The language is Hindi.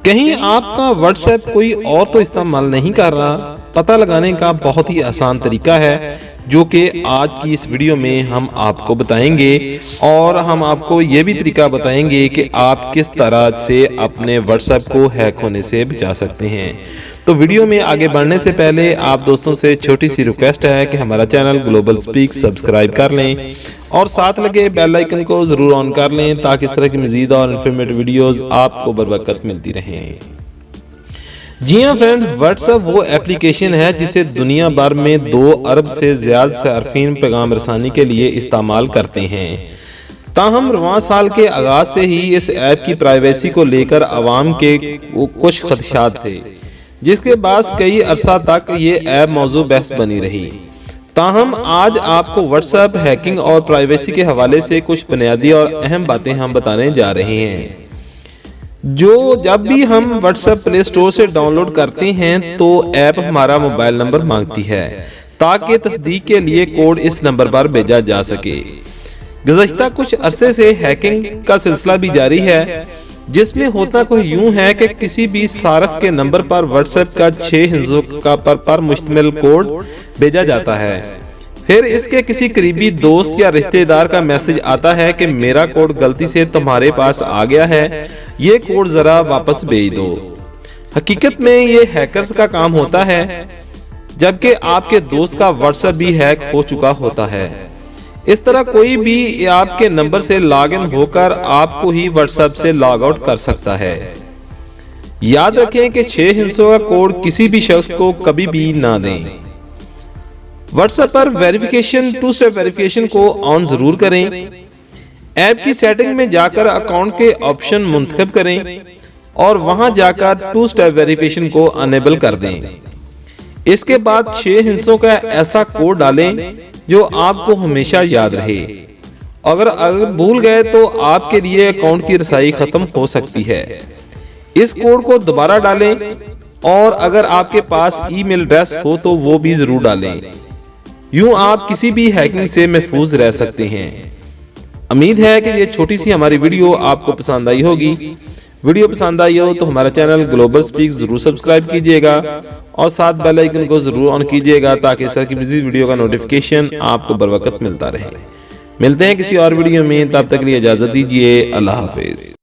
कहीं आपका व्हाट्सएप कोई और तो इस्तेमाल नहीं कर रहा, पता लगाने का बहुत ही आसान तरीका है जो कि आज की इस वीडियो में हम आपको बताएंगे। और हम आपको ये भी तरीका बताएंगे कि आप किस तरह से अपने व्हाट्सएप को हैक होने से बचा सकते हैं। तो वीडियो में आगे बढ़ने से पहले आप दोस्तों से छोटी सी रिक्वेस्ट है कि हमारा चैनल ग्लोबल स्पीक सब्सक्राइब कर लें और साथ लगे बेल आइकन को जरूर ऑन कर लें ताकि इस तरह की मजीद और इन्फॉर्मेटिव वीडियोस आपको बर वक्त मिलती रहें। जी हाँ फ्रेंड्स, व्हाट्सएप वो एप्लीकेशन है जिसे दुनिया भर में 2 अरब से ज्यादा सार्फिन पैगाम रसानी के लिए इस्तेमाल करते हैं। ताहम रवां साल के आगाज से ही इस ऐप की प्राइवेसी को लेकर अवाम के कुछ खदशात थे, जिसके बाद कई अरसा तक ये ऐप मौजू बहस बनी रही। ताहम आज आपको व्हाट्सएप हैकिंग और प्राइवेसी के हवाले से कुछ बुनियादी और अहम बातें हम बताने जा रहे हैं। जब भी हम व्हाट्सएप प्ले स्टोर से डाउनलोड करते हैं तो ऐप हमारा मोबाइल नंबर मांगती है ताकि तस्दीक के लिए कोड इस नंबर पर भेजा जा सके। गुज़श्ता कुछ अरसे से हैकिंग का सिलसिला भी जारी है, जिसमें होता कोई यूं है कि किसी भी सारफ के नंबर पर व्हाट्सएप का 6 हिस्सों का पर मुश्तमिल कोड भेजा जाता है। फिर इसके किसी करीबी दोस्त या रिश्तेदार का मैसेज आता है कि मेरा कोड गलती से तुम्हारे पास आ गया है, ये कोड जरा वापस भेज दो। हकीकत में ये हैकर्स का काम होता है, जबकि आपके दोस्त का व्हाट्सएप भी हैक हो चुका होता है। इस तरह कोई भी आपके नंबर से लॉग इन होकर आपको ही व्हाट्सएप से लॉग आउट कर सकता है। याद रखें कि 6 हिस्सों का कोड किसी भी शख्स को कभी भी ना दें। व्हाट्सएप पर वेरिफिकेशन 2 स्टेप वेरिफिकेशन को ऑन जरूर करें। ऐप की सेटिंग में जाकर अकाउंट के ऑप्शन मुंतखब करें और वहां जाकर 2 स्टेप वेरिफिकेशन को अनेबल कर दें। इसके बाद 6 हिस्सों का ऐसा कोड डालें जो आपको हमेशा याद रहे। अगर भूल गए तो आपके लिए अकाउंट की रसाई खत्म हो सकती है। इस कोड को दोबारा डालें और अगर आपके पास ईमेल एड्रेस हो तो वो भी जरूर डालें। यूं आप किसी भी हैकिंग से महफूज रह सकते हैं। उम्मीद है कि ये छोटी सी हमारी वीडियो आपको पसंद आई होगी। वीडियो पसंद आई हो तो हमारा चैनल ग्लोबल स्पीक जरूर सब्सक्राइब कीजिएगा और साथ बेल आइकन को जरूर ऑन कीजिएगा ताकि इस तरह की मज़ीद वीडियो का नोटिफिकेशन आपको बर वक्त मिलता रहे। मिलते हैं किसी और वीडियो में, तब तक के लिए इजाजत दीजिए। अल्लाह हाफिज।